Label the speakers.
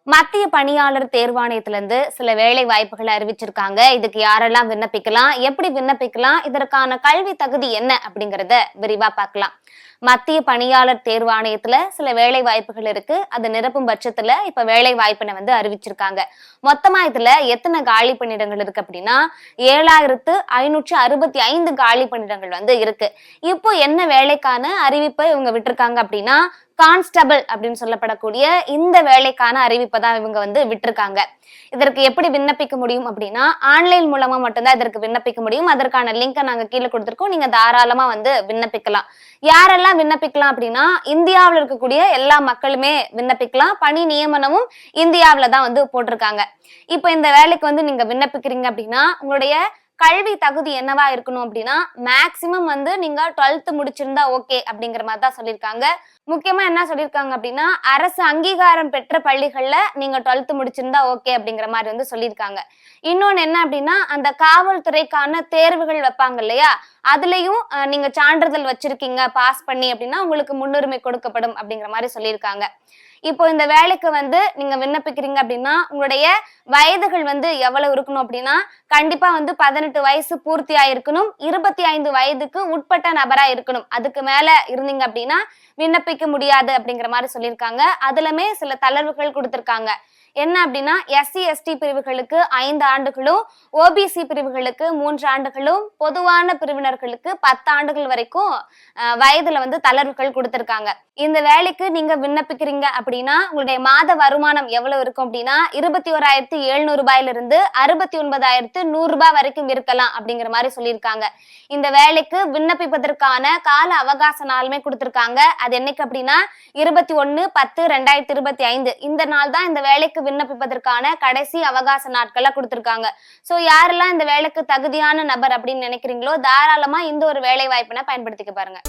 Speaker 1: மத்திய பணியாளர் தேர்வாணையத்திலிருந்து சில வேலை வாய்ப்புகளை அறிவிச்சிருக்காங்க. இதுக்கு யாரெல்லாம் விண்ணப்பிக்கலாம், எப்படி விண்ணப்பிக்கலாம், இதற்கான கல்வி தகுதி என்ன அப்படிங்கறத விரிவா பார்க்கலாம். மத்திய பணியாளர் தேர்வாணையத்துல சில வேலை வாய்ப்புகள் இருக்கு. அது நிரப்பும் பட்சத்துல இப்ப வேலை வாய்ப்பினை அறிவிச்சிருக்காங்க. மொத்தமா இதுல எத்தனை காலி பணியிடங்கள் இருக்கு அப்படின்னா 7565 காலி பணியிடங்கள் இருக்கு. இப்போ என்ன வேலைக்கான அறிவிப்பை இவங்க விட்டிருக்காங்க அப்படின்னா கான்ஸ்டபிள் அப்படின்னு சொல்லப்படக்கூடிய இந்த வேலைக்கான அறிவிப்பை தான் இவங்க விட்டிருக்காங்க. இதற்கு எப்படி விண்ணப்பிக்க முடியும் அப்படின்னா ஆன்லைன் மூலமா மட்டும்தான் இதற்கு விண்ணப்பிக்க முடியும். அதற்கான லிங்கை நாங்க கீழே கொடுத்திருக்கோம். நீங்க தாராளமா விண்ணப்பிக்கலாம். யாரெல்லாம் விண்ணப்பிக்கலாம் அப்படின்னா இந்தியாவில் இருக்கக்கூடிய எல்லா மக்களுமே விண்ணப்பிக்கலாம். பணி நியமனமும் இந்தியாவில தான் போட்டிருக்காங்க. இப்ப இந்த வேலைக்கு நீங்க விண்ணப்பிக்கிறீங்க அப்படின்னா உங்களுடைய கல்வி தகுதி என்னவா இருக்கணும் அப்படின்னா மேக்சிமம் நீங்க 12th முடிச்சிருந்தா ஓகே அப்படிங்கிற மாதிரி தான் சொல்லியிருக்காங்க. முக்கியமா என்ன சொல்லியிருக்காங்க அப்படின்னா அரசு அங்கீகாரம் பெற்ற பள்ளிகள்ல நீங்க 12th முடிச்சிருந்தா ஓகே அப்படிங்கிற மாதிரி சொல்லியிருக்காங்க. இன்னொன்னு என்ன அப்படின்னா அந்த காவல்துறைக்கான தேர்வுகள் வைப்பாங்க இல்லையா, அதுலயும் நீங்க சான்றிதழ் வச்சிருக்கீங்க பாஸ் பண்ணி அப்படின்னா உங்களுக்கு முன்னுரிமை கொடுக்கப்படும் அப்படிங்கிற மாதிரி சொல்லியிருக்காங்க. இப்போ இந்த வேலைக்கு நீங்க விண்ணப்பிக்கிறீங்க அப்படின்னா உங்களுடைய வயதுகள் எவ்வளவு இருக்கணும் அப்படின்னா கண்டிப்பா 18 வயசு பூர்த்தி ஆயிருக்கணும், 25 வயதுக்கு உட்பட்ட நபரா இருக்கணும். அதுக்கு மேல இருந்தீங்க அப்படின்னா விண்ணப்பிக்க முடியாது அப்படிங்கிற மாதிரி சொல்லியிருக்காங்க. அதுலமே சில தளர்வுகள் கொடுத்திருக்காங்க. என்ன அப்படின்னா SC ST பிரிவுகளுக்கு 5 ஆண்டுகளும், OBC பிரிவுகளுக்கு 3 ஆண்டுகளும், பொதுவான பிரிவினர்களுக்கு 10 ஆண்டுகள் வரைக்கும் வயதுல தளர்வுகள் கொடுத்திருக்காங்க. இந்த வேலைக்கு நீங்க விண்ணப்பிக்கிறீங்க அப்படின்னா உங்களுடைய மாத வருமானம் எவ்வளவு இருக்கும் அப்படின்னா 21,700 ரூபாயிலிருந்து 69,100 ரூபாய் வரைக்கும் இருக்கலாம் அப்படிங்கிற மாதிரி சொல்லியிருக்காங்க. இந்த வேலைக்கு விண்ணப்பிப்பதற்கான கால அவகாச நாளுமே கொடுத்திருக்காங்க. அது என்னைக்கு அப்படின்னா 21/10/2025 இந்த நாள் தான் இந்த வேலைக்கு விண்ணப்பிப்பதற்கான கடைசி அவகாச நாட்களை கொடுத்திருக்காங்க. சோ யாரெல்லாம் இந்த வேலைக்கு தகுதியான நபர் அப்படின்னு நினைக்கிறீங்களோ தாராளமா இந்த ஒரு வேலை வாய்ப்பினை பயன்படுத்திக்க பாருங்க.